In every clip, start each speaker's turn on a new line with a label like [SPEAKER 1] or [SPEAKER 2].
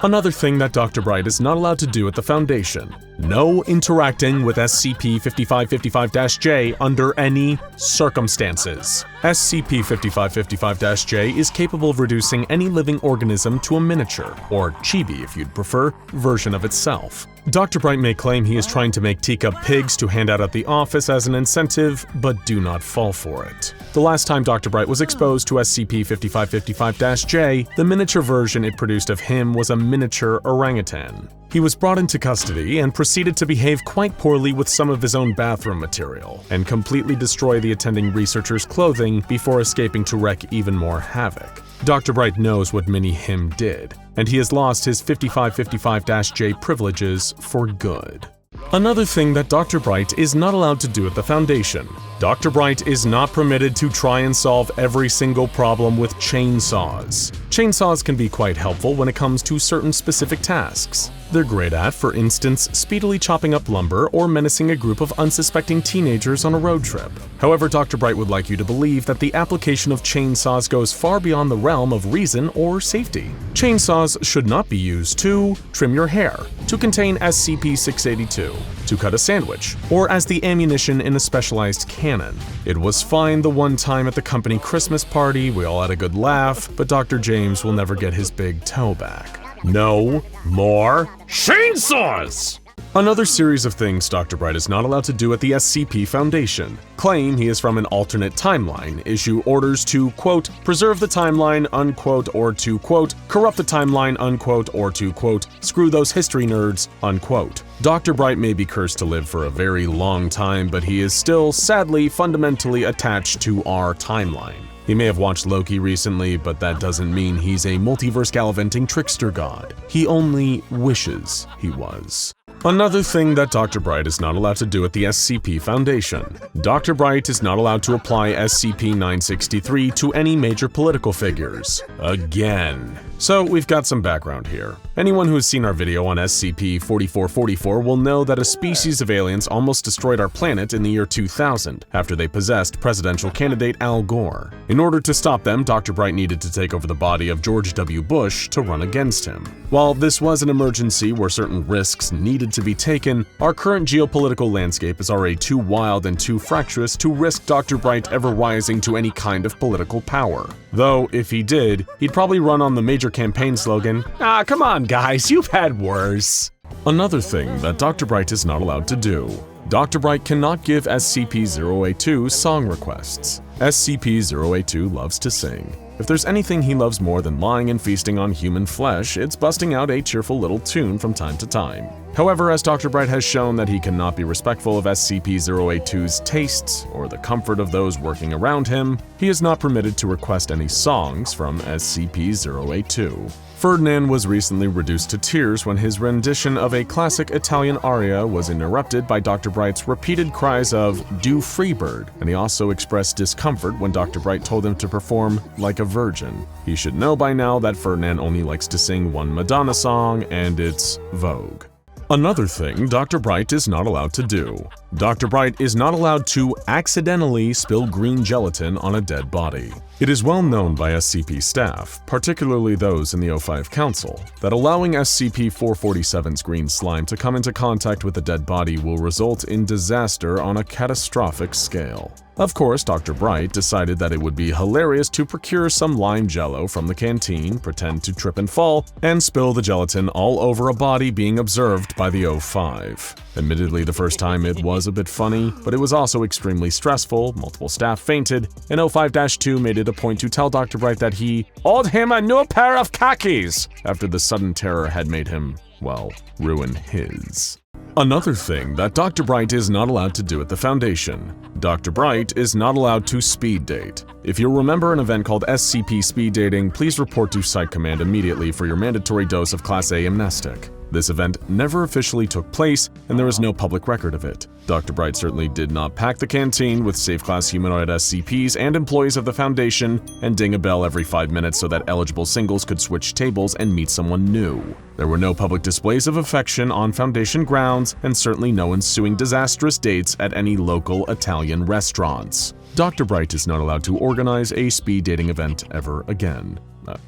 [SPEAKER 1] Another thing that DrBright is not allowed to do at the Foundation: no interacting with SCP-5555-J under any circumstances. SCP-5555-J is capable of reducing any living organism to a miniature, or chibi if you'd prefer, version of itself. DrBright may claim he is trying to make teacup pigs to hand out at the office as an incentive, but do not fall for it. The last time DrBright was exposed to SCP-5555-J, the miniature version it produced of him was a miniature orangutan. He was brought into custody and proceeded to behave quite poorly with some of his own bathroom material, and completely destroy the attending researchers' clothing before escaping to wreak even more havoc. DrBright knows what Mini-Him did, and he has lost his 5555-J privileges for good. Another thing that DrBright is not allowed to do at the Foundation: DrBright is not permitted to try and solve every single problem with chainsaws. Chainsaws can be quite helpful when it comes to certain specific tasks. They're great at, for instance, speedily chopping up lumber or menacing a group of unsuspecting teenagers on a road trip. However, DrBright would like you to believe that the application of chainsaws goes far beyond the realm of reason or safety. Chainsaws should not be used to trim your hair, to contain SCP-682, to cut a sandwich, or as the ammunition in a specialized cannon. It was fine the one time at the company Christmas party, we all had a good laugh, but Dr. James will never get his big toe back. No more chainsaws! Another series of things DrBright is not allowed to do at the SCP Foundation: claim he is from an alternate timeline, issue orders to, quote, preserve the timeline, unquote, or to, quote, corrupt the timeline, unquote, or to, quote, screw those history nerds, unquote. DrBright may be cursed to live for a very long time, but he is still, sadly, fundamentally attached to our timeline. He may have watched Loki recently, but that doesn't mean he's a multiverse gallivanting trickster god. He only wishes he was. Another thing that DrBright is not allowed to do at the SCP Foundation: DrBright is not allowed to apply SCP-963 to any major political figures. Again. So we've got some background here. Anyone who has seen our video on SCP-4444 will know that a species of aliens almost destroyed our planet in the year 2000 after they possessed presidential candidate Al Gore. In order to stop them, DrBright needed to take over the body of George W. Bush to run against him. While this was an emergency where certain risks needed to be taken, our current geopolitical landscape is already too wild and too fractious to risk DrBright ever rising to any kind of political power. Though, if he did, he'd probably run on the major campaign slogan, "Ah, come on guys, you've had worse." Another thing that DrBright is not allowed to do: DrBright cannot give SCP-082 song requests. SCP-082 loves to sing. If there's anything he loves more than lying and feasting on human flesh, it's busting out a cheerful little tune from time to time. However, as DrBright has shown that he cannot be respectful of SCP-082's tastes or the comfort of those working around him, he is not permitted to request any songs from SCP-082. Ferdinand was recently reduced to tears when his rendition of a classic Italian aria was interrupted by DrBright's repeated cries of "Do Freebird," and he also expressed discomfort when DrBright told him to perform "Like a Virgin." He should know by now that Ferdinand only likes to sing one Madonna song, and it's Vogue. Another thing DrBright is not allowed to do: DrBright is not allowed to accidentally spill green gelatin on a dead body. It is well known by SCP staff, particularly those in the O5 Council, that allowing SCP-447's green slime to come into contact with a dead body will result in disaster on a catastrophic scale. Of course, DrBright decided that it would be hilarious to procure some lime jello from the canteen, pretend to trip and fall, and spill the gelatin all over a body being observed by the O5. Admittedly, the first time it was a bit funny, but it was also extremely stressful, multiple staff fainted, and O5-2 made it a point to tell DrBright that he owed him a new pair of khakis after the sudden terror had made him, well, ruin his. Another thing that DrBright is not allowed to do at the Foundation: DrBright is not allowed to speed date. If you remember an event called SCP Speed Dating, please report to Site Command immediately for your mandatory dose of Class A amnestic. This event never officially took place, and there is no public record of it. DrBright certainly did not pack the canteen with safe-class humanoid SCPs and employees of the Foundation and ding a bell every 5 minutes so that eligible singles could switch tables and meet someone new. There were no public displays of affection on Foundation grounds, and certainly no ensuing disastrous dates at any local Italian restaurants. DrBright is not allowed to organize a speed dating event ever again.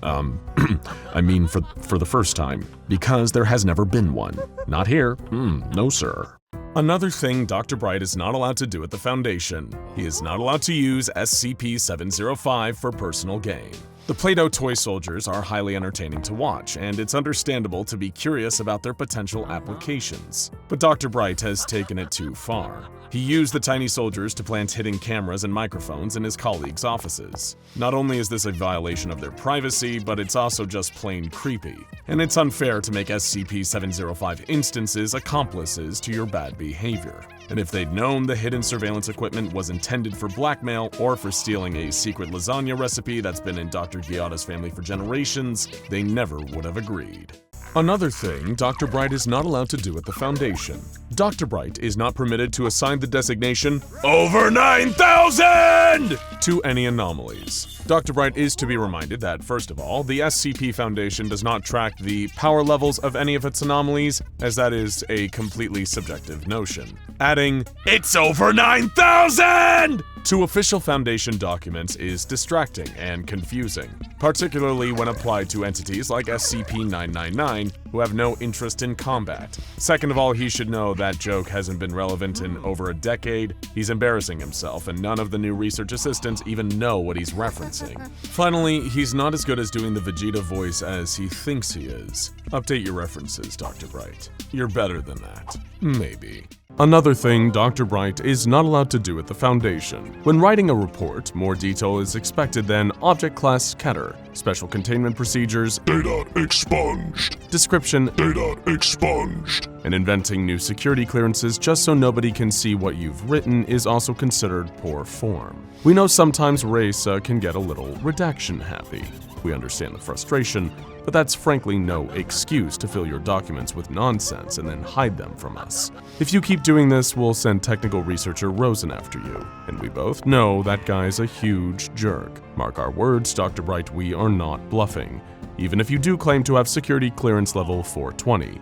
[SPEAKER 1] I mean for the first time, because there has never been one. Not here. No sir. Another thing DrBright is not allowed to do at the Foundation. He is not allowed to use SCP-705 for personal gain. The Play-Doh toy soldiers are highly entertaining to watch, and it's understandable to be curious about their potential applications. But DrBright has taken it too far. He used the tiny soldiers to plant hidden cameras and microphones in his colleagues' offices. Not only is this a violation of their privacy, but it's also just plain creepy. And it's unfair to make SCP-705 instances accomplices to your bad behavior. And if they'd known the hidden surveillance equipment was intended for blackmail or for stealing a secret lasagna recipe that's been in Dr. Gyada's family for generations, they never would have agreed. Another thing DrBright is not allowed to do at the Foundation. DrBright is not permitted to assign the designation over 9,000 to any anomalies. DrBright is to be reminded that, first of all, the SCP Foundation does not track the power levels of any of its anomalies, as that is a completely subjective notion. Adding, "It's over 9,000!" to official Foundation documents is distracting and confusing, particularly when applied to entities like SCP-999, who have no interest in combat. Second of all, he should know that joke hasn't been relevant in over a decade, he's embarrassing himself, and none of the new research assistants even know what he's referencing. Finally, he's not as good as doing the Vegeta voice as he thinks he is. Update your references, DrBright. You're better than that. Maybe. Another thing DrBright is not allowed to do at the Foundation. When writing a report, more detail is expected than Object Class Keter, Special Containment Procedures, Data Expunged, Description, Data Expunged, and inventing new security clearances just so nobody can see what you've written is also considered poor form. We know sometimes race can get a little redaction happy. We understand the frustration, but that's frankly no excuse to fill your documents with nonsense and then hide them from us. If you keep doing this, we'll send technical researcher Rosen after you, and we both know that guy's a huge jerk. Mark our words, DrBright, we are not bluffing, even if you do claim to have security clearance level 420.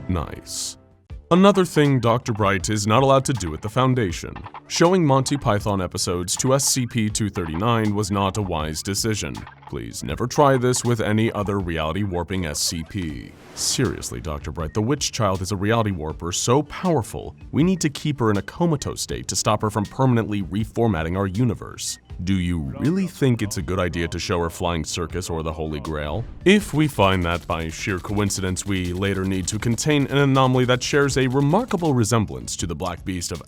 [SPEAKER 1] Nice. Another thing DrBright is not allowed to do at the Foundation. Showing Monty Python episodes to SCP-239 was not a wise decision. Please never try this with any other reality warping SCP. Seriously, DrBright, the witch child is a reality warper so powerful, we need to keep her in a comatose state to stop her from permanently reformatting our universe. Do you really think it's a good idea to show her flying circus or the Holy Grail? If we find that by sheer coincidence we later need to contain an anomaly that shares a remarkable resemblance to the Black Beast of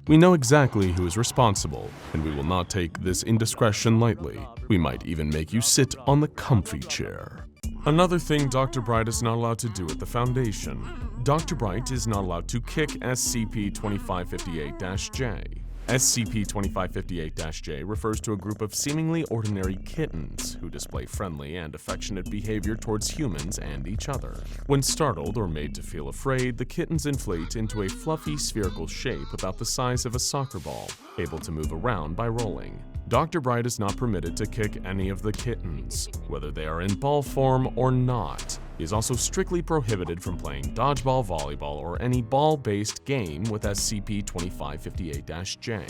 [SPEAKER 1] we know exactly who is responsible, and we will not take this indiscretion lightly. We might even make you sit on the comfy chair. Another thing DrBright is not allowed to do at the Foundation. DrBright is not allowed to kick SCP-2558-J. SCP-2558-J refers to a group of seemingly ordinary kittens who display friendly and affectionate behavior towards humans and each other. When startled or made to feel afraid, the kittens inflate into a fluffy spherical shape about the size of a soccer ball, able to move around by rolling. DrBright is not permitted to kick any of the kittens, whether they are in ball form or not. He is also strictly prohibited from playing dodgeball, volleyball, or any ball-based game with SCP-2558-J.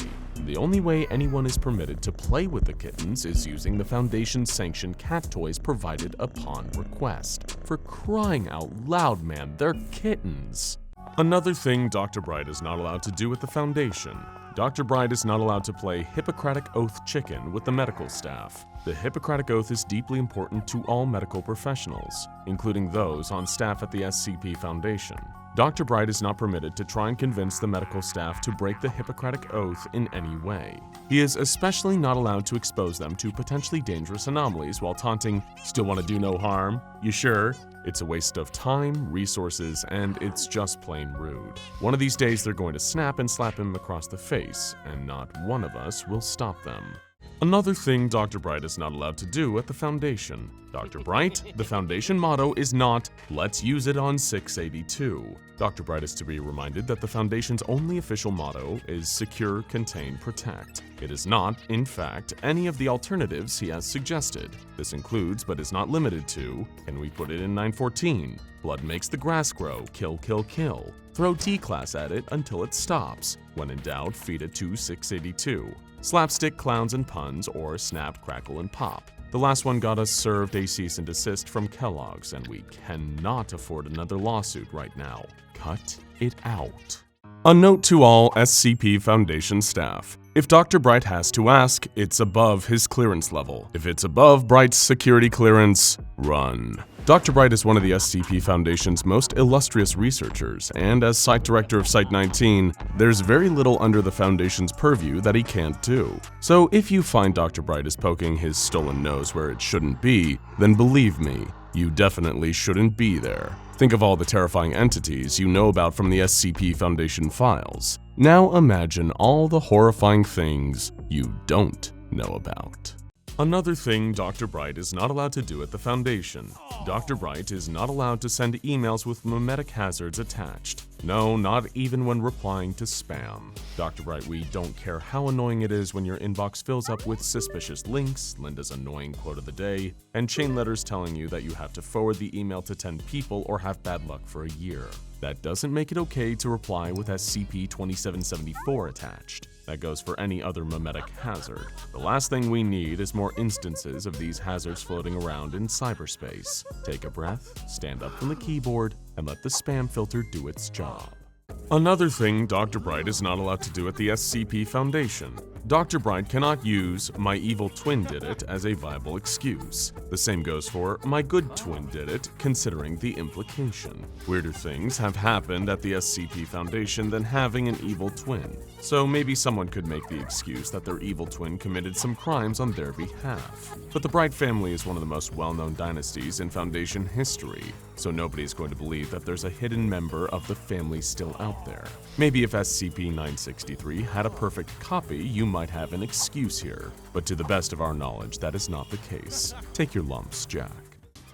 [SPEAKER 1] The only way anyone is permitted to play with the kittens is using the Foundation's sanctioned cat toys provided upon request. For crying out loud, man, they're kittens! Another thing DrBright is not allowed to do at the Foundation. DrBright is not allowed to play Hippocratic Oath Chicken with the medical staff. The Hippocratic Oath is deeply important to all medical professionals, including those on staff at the SCP Foundation. DrBright is not permitted to try and convince the medical staff to break the Hippocratic Oath in any way. He is especially not allowed to expose them to potentially dangerous anomalies while taunting, "Still want to do no harm? You sure?" It's a waste of time, resources, and it's just plain rude. One of these days they're going to snap and slap him across the face, and not one of us will stop them. Another thing DrBright is not allowed to do at the Foundation. DrBright, the Foundation motto is not, "Let's use it on 682. DrBright is to be reminded that the Foundation's only official motto is Secure, Contain, Protect. It is not, in fact, any of the alternatives he has suggested. This includes, but is not limited to, can we put it in 914? Blood makes the grass grow, kill, kill, kill. Throw T-Class at it until it stops. When in doubt, feed it to 682. Slapstick, clowns, and puns, or snap, crackle, and pop. The last one got us served a cease and desist from Kellogg's, and we cannot afford another lawsuit right now. Cut it out. A note to all SCP Foundation staff. If Dr. Bright has to ask, it's above his clearance level. If it's above Bright's security clearance, run. Dr. Bright is one of the SCP Foundation's most illustrious researchers, and as Site Director of Site-19, there's very little under the Foundation's purview that he can't do. So if you find Dr. Bright is poking his stolen nose where it shouldn't be, then believe me, you definitely shouldn't be there. Think of all the terrifying entities you know about from the SCP Foundation files. Now imagine all the horrifying things you don't know about. Another thing Dr. Bright is not allowed to do at the Foundation. Dr. Bright is not allowed to send emails with memetic hazards attached. No, not even when replying to spam. Dr. Bright, we don't care how annoying it is when your inbox fills up with suspicious links, Linda's annoying quote of the day, and chain letters telling you that you have to forward the email to 10 people or have bad luck for a year. That doesn't make it okay to reply with SCP-2774 attached. That goes for any other memetic hazard. The last thing we need is more instances of these hazards floating around in cyberspace. Take a breath, stand up from the keyboard, and let the spam filter do its job. Another thing Dr. Bright is not allowed to do at the SCP Foundation. Dr. Bright cannot use "my evil twin did it" as a viable excuse. The same goes for "my good twin did it," considering the implication. Weirder things have happened at the SCP Foundation than having an evil twin. So maybe someone could make the excuse that their evil twin committed some crimes on their behalf. But the Bright family is one of the most well-known dynasties in Foundation history, so nobody's going to believe that there's a hidden member of the family still out there. Maybe if SCP-963 had a perfect copy, you might have an excuse here, but to the best of our knowledge, that is not the case. Take your lumps, Jack.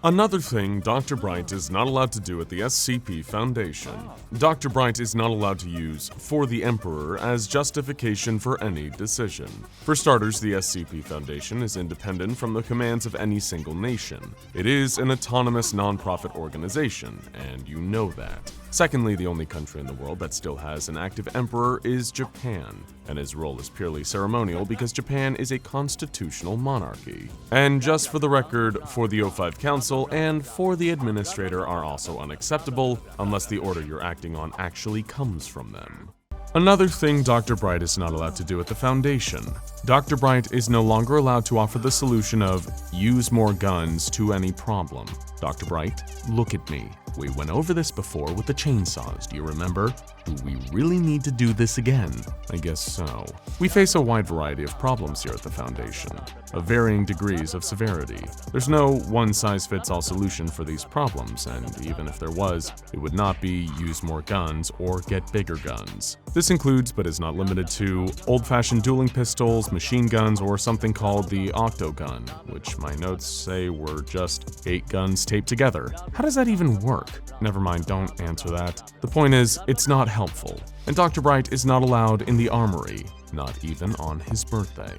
[SPEAKER 1] Another thing Dr. Bright is not allowed to do at the SCP Foundation. Dr. Bright is not allowed to use "for the Emperor" as justification for any decision. For starters, the SCP Foundation is independent from the commands of any single nation. It is an autonomous non-profit organization, and you know that. Secondly, the only country in the world that still has an active emperor is Japan, and his role is purely ceremonial because Japan is a constitutional monarchy. And just for the record, for the O5 Council and for the Administrator are also unacceptable unless the order you're acting on actually comes from them. Another thing Dr. Bright is not allowed to do at the Foundation. Dr. Bright is no longer allowed to offer the solution of "use more guns" to any problem. Dr. Bright, look at me. We went over this before with the chainsaws, do you remember? Do we really need to do this again? I guess so. We face a wide variety of problems here at the Foundation, of varying degrees of severity. There's no one-size-fits-all solution for these problems, and even if there was, it would not be "use more guns" or "get bigger guns." This includes, but is not limited to, old-fashioned dueling pistols, machine guns, or something called the octogun, which my notes say were just 8 guns taped together. How does that even work? Never mind, don't answer that. The point is, it's not helpful. And Dr. Bright is not allowed in the armory, not even on his birthday.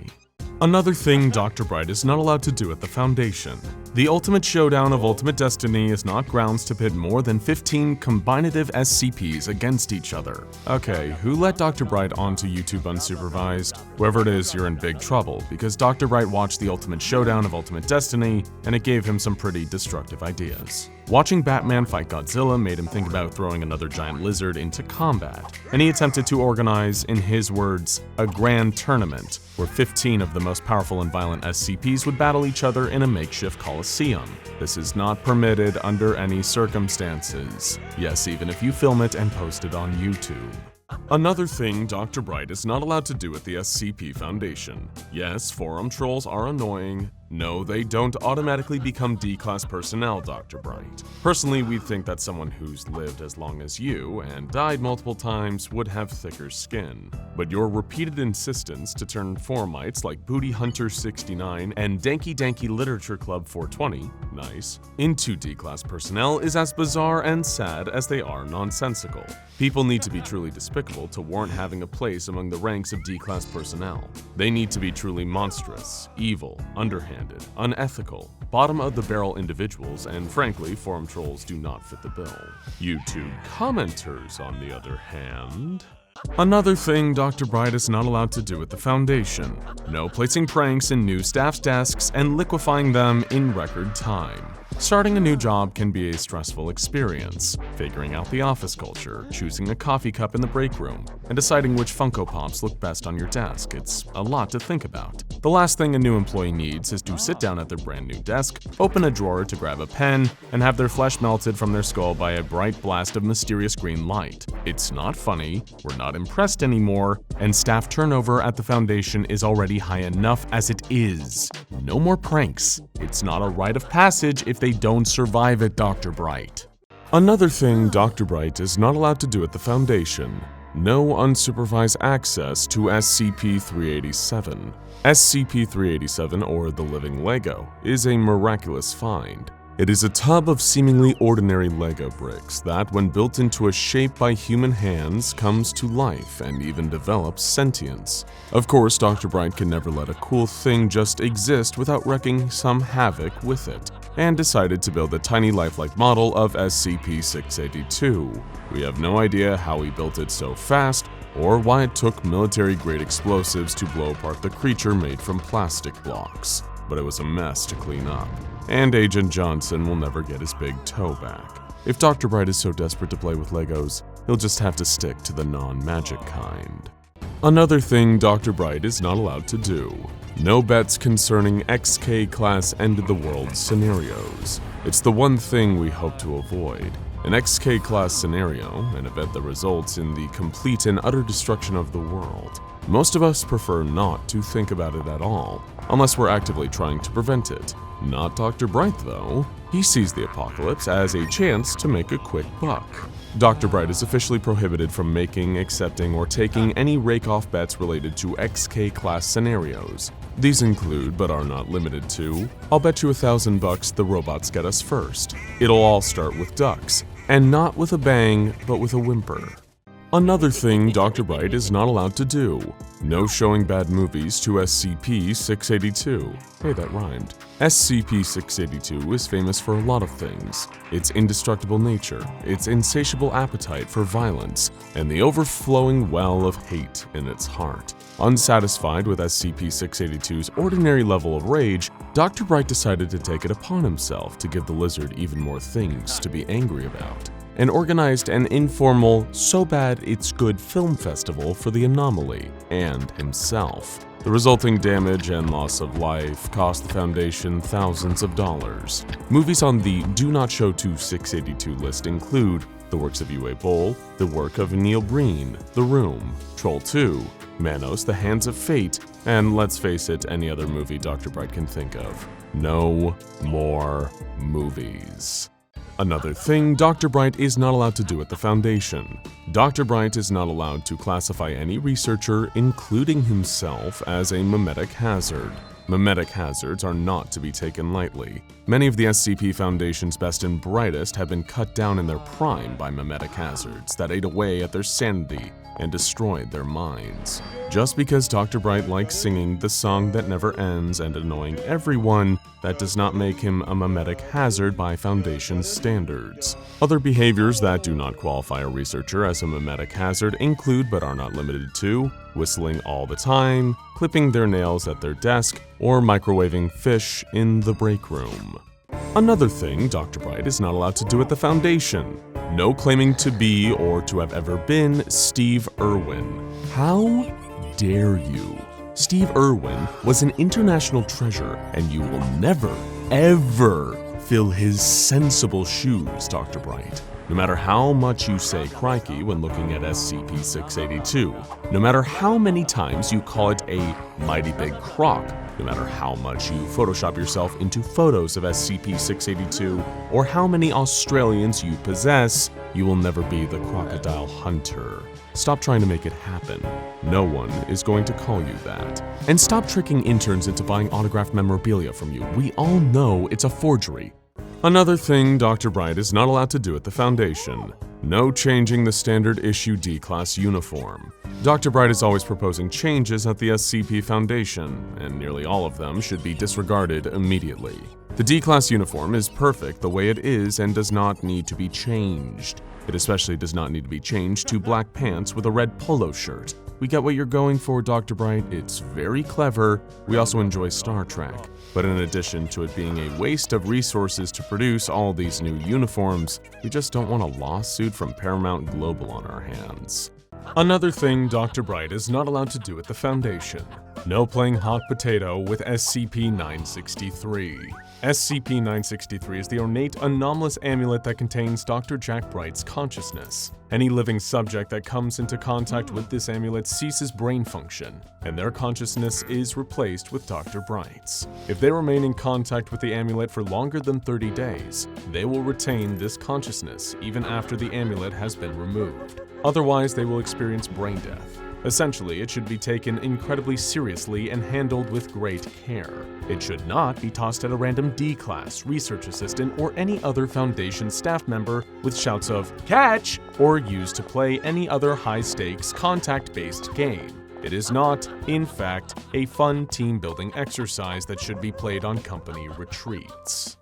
[SPEAKER 1] Another thing Dr. Bright is not allowed to do at the Foundation. The ultimate showdown of Ultimate Destiny is not grounds to pit more than 15 combinative SCPs against each other. Okay, who let Dr. Bright onto YouTube unsupervised? Whoever it is, you're in big trouble, because Dr. Bright watched the ultimate showdown of Ultimate Destiny, and it gave him some pretty destructive ideas. Watching Batman fight Godzilla made him think about throwing another giant lizard into combat, and he attempted to organize, in his words, a grand tournament, where 15 of the most powerful and violent SCPs would battle each other in a makeshift coliseum. This is not permitted under any circumstances. Yes, even if you film it and post it on YouTube. Another thing Dr. Bright is not allowed to do at the SCP Foundation. Yes, forum trolls are annoying. No, they don't automatically become D-class personnel, Dr. Bright. Personally, we think that someone who's lived as long as you and died multiple times would have thicker skin. But your repeated insistence to turn forumites like Booty Hunter 69 and Danky Danky Literature Club 420, nice, into D-class personnel is as bizarre and sad as they are nonsensical. People need to be truly despicable to warrant having a place among the ranks of D-class personnel. They need to be truly monstrous, evil, underhanded, unethical, bottom-of-the-barrel individuals, and frankly, forum trolls do not fit the bill. YouTube commenters, on the other hand... Another thing DrBright is not allowed to do at the Foundation: no placing pranks in new staff's desks and liquefying them in record time. Starting a new job can be a stressful experience. Figuring out the office culture, choosing a coffee cup in the break room, and deciding which Funko Pops look best on your desk. It's a lot to think about. The last thing a new employee needs is to sit down at their brand new desk, open a drawer to grab a pen, and have their flesh melted from their skull by a bright blast of mysterious green light. It's not funny, we're not impressed anymore, and staff turnover at the Foundation is already high enough as it is. No more pranks. It's not a rite of passage if they don't survive it, DrBright. Another thing DrBright is not allowed to do at the Foundation: no unsupervised access to SCP-387. SCP-387, or the Living Lego, is a miraculous find. It is a tub of seemingly ordinary Lego bricks that, when built into a shape by human hands, comes to life and even develops sentience. Of course, DrBright can never let a cool thing just exist without wreaking some havoc with it, and decided to build a tiny lifelike model of SCP-682. We have no idea how he built it so fast, or why it took military-grade explosives to blow apart the creature made from plastic blocks. But it was a mess to clean up, and Agent Johnson will never get his big toe back. If DrBright is so desperate to play with Legos, he'll just have to stick to the non-magic kind. Another thing DrBright is not allowed to do: no bets concerning XK-class end-of-the-world scenarios. It's the one thing we hope to avoid. An XK-class scenario, an event that results in the complete and utter destruction of the world. Most of us prefer not to think about it at all, unless we're actively trying to prevent it. Not DrBright though. He sees the apocalypse as a chance to make a quick buck. DrBright is officially prohibited from making, accepting, or taking any rake-off bets related to XK-class scenarios. These include, but are not limited to, I'll bet you $1,000 the robots get us first. It'll all start with ducks, and not with a bang, but with a whimper. Another thing DrBright is not allowed to do: no showing bad movies to SCP-682. Hey, that rhymed. SCP-682 is famous for a lot of things: its indestructible nature, its insatiable appetite for violence, and the overflowing well of hate in its heart. Unsatisfied with SCP-682's ordinary level of rage, DrBright decided to take it upon himself to give the lizard even more things to be angry about, and organized an informal, so-bad-it's-good film festival for the anomaly and himself. The resulting damage and loss of life cost the Foundation thousands of dollars. Movies on the Do Not Show to 682 list include the works of Uwe Boll, the work of Neil Breen, The Room, Troll 2, Manos, The Hands of Fate, and let's face it, any other movie DrBright can think of. No more movies. Another thing DrBright is not allowed to do at the Foundation: DrBright is not allowed to classify any researcher, including himself, as a memetic hazard. Memetic hazards are not to be taken lightly. Many of the SCP Foundation's best and brightest have been cut down in their prime by memetic hazards that ate away at their sanity and destroyed their minds. Just because DrBright likes singing the song that never ends and annoying everyone, that does not make him a memetic hazard by Foundation standards. Other behaviors that do not qualify a researcher as a memetic hazard include, but are not limited to, whistling all the time, clipping their nails at their desk, or microwaving fish in the break room. Another thing DrBright is not allowed to do at the Foundation: no claiming to be or to have ever been Steve Irwin. How dare you? Steve Irwin was an international treasure, and you will never, ever fill his sensible shoes, DrBright. No matter how much you say crikey when looking at SCP-682, no matter how many times you call it a mighty big croc, no matter how much you Photoshop yourself into photos of SCP-682, or how many Australians you possess, you will never be the crocodile hunter. Stop trying to make it happen. No one is going to call you that. And stop tricking interns into buying autographed memorabilia from you. We all know it's a forgery. Another thing DrBright is not allowed to do at the Foundation: no changing the standard issue D-Class uniform. DrBright is always proposing changes at the SCP Foundation, and nearly all of them should be disregarded immediately. The D-Class uniform is perfect the way it is and does not need to be changed. It especially does not need to be changed to black pants with a red polo shirt. We get what you're going for, DrBright. It's very clever. We also enjoy Star Trek. But in addition to it being a waste of resources to produce all these new uniforms, we just don't want a lawsuit from Paramount Global on our hands. Another thing DrBright is not allowed to do at the Foundation. No playing hot potato with SCP-963. SCP-963 is the ornate anomalous amulet that contains Dr. Jack Bright's consciousness. Any living subject that comes into contact with this amulet ceases brain function, and their consciousness is replaced with Dr. Bright's. If they remain in contact with the amulet for longer than 30 days, they will retain this consciousness even after the amulet has been removed. Otherwise, they will experience brain death. Essentially, it should be taken incredibly seriously and handled with great care. It should not be tossed at a random D-Class, research assistant, or any other Foundation staff member with shouts of "catch!" or used to play any other high-stakes, contact-based game. It is not, in fact, a fun team-building exercise that should be played on company retreats.